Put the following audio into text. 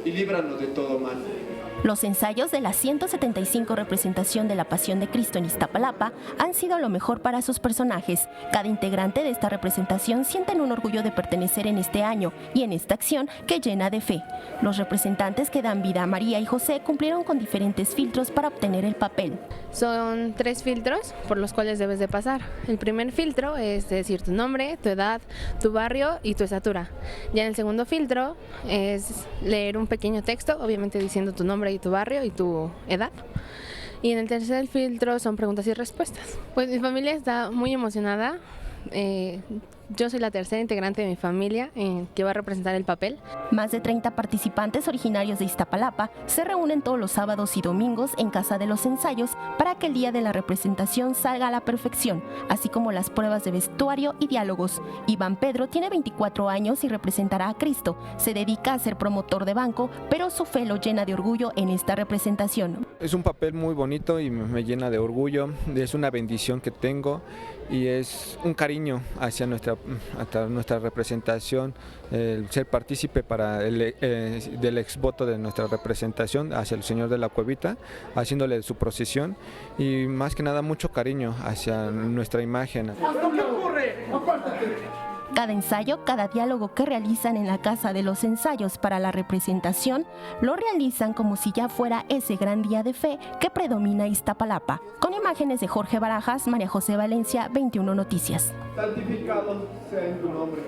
y líbranos de todo mal. Los ensayos de la 175 representación de la Pasión de Cristo en Iztapalapa han sido lo mejor para sus personajes. Cada integrante de esta representación sienten un orgullo de pertenecer en este año y en esta acción que llena de fe. Los representantes que dan vida a María y José cumplieron con diferentes filtros para obtener el papel. Son 3 filtros por los cuales debes de pasar. El primer filtro es decir tu nombre, tu edad, tu barrio y tu estatura. Ya en el segundo filtro es leer un pequeño texto, obviamente diciendo tu nombre y tu barrio y tu edad. Y en el tercer filtro son preguntas y respuestas. Pues mi familia está muy emocionada. Yo soy la tercera integrante de mi familia que va a representar el papel. Más de 30 participantes originarios de Iztapalapa se reúnen todos los sábados y domingos en Casa de los Ensayos para que el día de la representación salga a la perfección, así como las pruebas de vestuario y diálogos. Iván Pedro tiene 24 años y representará a Cristo. Se dedica a ser promotor de banco, pero su fe lo llena de orgullo en esta representación. Es un papel muy bonito y me llena de orgullo, es una bendición que tengo y es un cariño hacia nuestra representación, el ser partícipe del exvoto de nuestra representación hacia el Señor de la Cuevita, haciéndole su procesión y más que nada mucho cariño hacia nuestra imagen. Cada ensayo, cada diálogo que realizan en la Casa de los Ensayos para la representación, lo realizan como si ya fuera ese gran día de fe que predomina Iztapalapa. Con imágenes de Jorge Barajas, María José Valencia, 21 Noticias. Santificado sea en tu nombre.